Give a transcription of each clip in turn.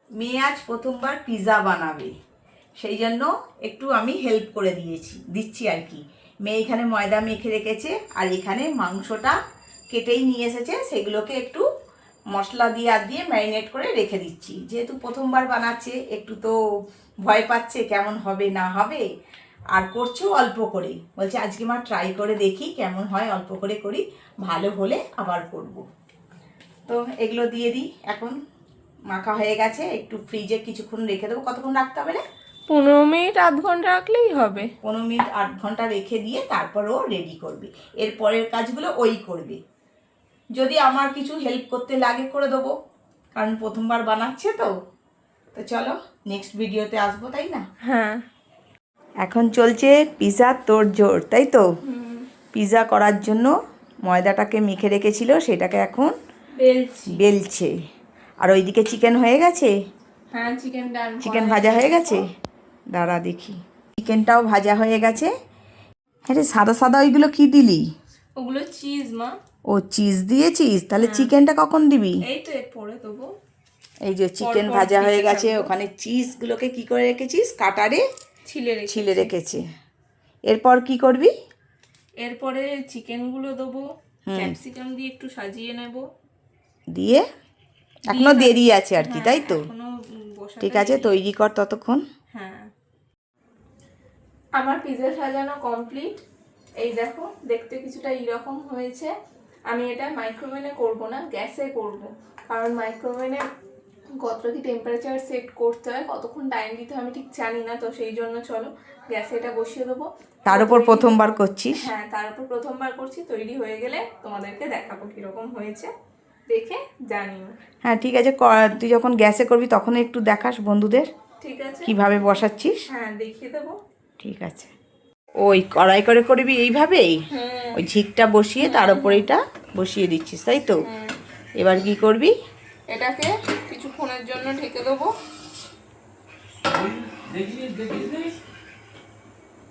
মেয়ে আজ প্রথমবার পিৎজা বানাবে, সেই জন্য একটু আমি হেল্প করে দিচ্ছি আর কি। মেয়ে এখানে ময়দা মেখে রেখেছে আর এখানে মাংসটা কেটেই নিয়ে এসেছে, সেগুলোকে একটু মশলা দিয়ে ম্যারিনেট করে রেখে দিচ্ছি। যেহেতু প্রথমবার বানাচ্ছে একটু তো ভয় পাচ্ছে কেমন হবে না হবে, আর করছেও অল্প করে। বলছে আজকে মা ট্রাই করে দেখি কেমন হয়, অল্প করে করি, ভালো হলে আবার করব। তো এগুলো দিয়ে দিই। এখন মাখা হয়ে গেছে, একটু ফ্রিজে কিছুক্ষণ রেখে দেবো। কতক্ষণ রাখতে হবে? 15 মিনিট আধ ঘন্টা রাখলেই হবে। 15 মিনিট 8 ঘন্টা রেখে দিয়ে তারপর ও রেডি করবে। এর পরের কাজগুলো ওই করবে। যদি আমার কিছু হেল্প করতে লাগে করে দেবো, কারণ প্রথমবার বানাচ্ছে তো। তো চলো নেক্সট ভিডিওতে আসবো, তাই না? হ্যাঁ, এখন চলছে পিৎজা তোড়জোড়, তাই তো? পিৎজা করার জন্য ময়দাটাকে মেখে রেখেছিল, সেটাকে এখন বেলছে। আর ওইদিকে চিকেন হয়ে গেছে। হ্যাঁ, চিকেন ভাজা হয়ে গেছে। দাঁড়া দেখি, চিকেনটাও ভাজা হয়ে গেছে। হ্যাঁ রে, সাদা সাদা ওইগুলো কি দিলি? ওগুলো চিজ মা। ও চিজ দিয়েছিস, তাহলে চিকেনটা কখন দিবি? এই তো এর পরে দেবো। এই যে চিকেন ভাজা হয়ে গেছে, ওখানে চিজগুলোকে কি করে রেখেছিস? কাটারে ছিলে রেখেছে। এরপর কি করবি? এরপরে চিকেনগুলো দেবো, ক্যাপসিকাম দিয়ে একটু সাজিয়ে নেব, দিয়ে এখনো দেরি আছে আর কি, তাই তো? এখনো বসাতে ঠিক আছে, তৈরি কর ততক্ষণ। হ্যাঁ, আমার পিৎজা সাজানো কমপ্লিট। এই দেখো, দেখতে কিছুটা এইরকম হয়েছে। আমি এটা মাইক্রোওভেনে করব না, গ্যাসে করব, কারণ মাইক্রোওভেনে কত কি টেম্পারেচার সেট করতে হয়, কতক্ষণ টাইম দিতে হয় আমি ঠিক জানি না। তো সেই জন্য চলো গ্যাসে এটা বসিয়ে দেবো। তার উপর প্রথমবার করছিস? হ্যাঁ, তার উপর প্রথমবার করছি। তৈরি হয়ে গেলে তোমাদেরকে দেখাবো কিরকম হয়েছে, দেখে জানিও। হ্যাঁ ঠিক আছে, তুই যখন গ্যাসে করবি তখন একটু দেখাস বন্ধুদের ঠিক আছে, কিভাবে বসাচ্ছিস। হ্যাঁ দেখিয়ে দেবো। ঠিক আছে। ওই কড়াই করে করবি এইভাবেই, ওই ঝিকটা বসিয়ে তার উপর এটা বসিয়ে দিচ্ছিস, তাই তো? এবার কি করবি? এটাকে কিছুক্ষণের জন্য ঢেকে দেবো।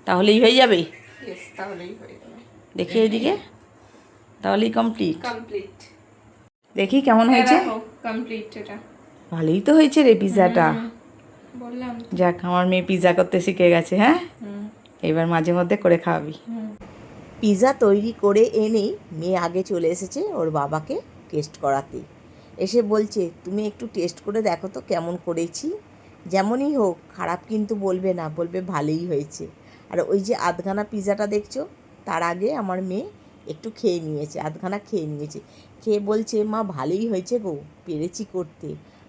তাহলেই হয়ে যাবে? ইয়েস, তাহলেই হয়ে যাবে। দেখি এইদিকে, তাহলেই কমপ্লিট। কমপ্লিট। দেখি কেমন হয়েছে। কমপ্লিট। এটা ভালোই তো হয়েছে রে পিৎজাটা। বললাম। যাক, আমার মেয়ে পিৎজা করতে শিখে গেছে। হ্যাঁ, এবার মাঝে মধ্যে করে খাওয়াবি। পিৎজা তৈরি করে এনেই মেয়ে আগে চলে এসেছে ওর বাবাকে টেস্ট করাতে। এসে বলছে তুমি একটু টেস্ট করে দেখো তো কেমন করেছি। যেমনই হোক খারাপ কিন্তু বলবে না, বলবে ভালোই হয়েছে। আর ওই যে আধখানা পিৎজাটা দেখছো, তার আগে আমার মেয়ে একটু খেয়ে নিয়েছে, আধখানা খেয়ে নিয়েছে। খেয়ে বলছে মা ভালোই হয়েছে গো, পেরেছি করতে।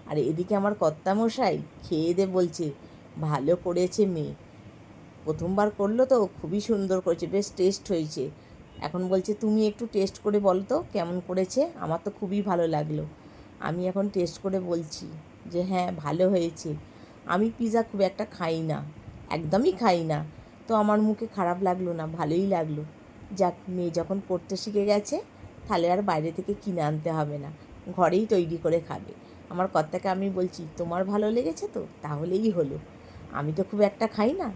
আর এদিকে আমার কর্তামশাই খেয়ে দে বলছে ভালো করেছে মেয়ে, প্রথমবার করলো তো খুবই সুন্দর করেছে, বেশ টেস্ট হয়েছে। এখন বলছে তুমি একটু টেস্ট করে বলো তো কেমন করেছে, আমার তো খুবই ভালো লাগলো। আমি এখন টেস্ট করে বলছি যে হ্যাঁ ভালো হয়েছে। আমি পিৎজা খুব একটা খাই না, একদমই খাই না, তো আমার মুখে খারাপ লাগলো না, ভালোই লাগলো। যাক, মেয়ে যখন করতে শিখে গেছে তাহলে আর বাইরে থেকে কিনে আনতে হবে না, ঘরেই তৈরি করে খাবে। আমার কর্তাকে আমি বলছি তোমার ভালো লেগেছে তো, তাহলেই হলো। আমি তো খুব একটা খাই না,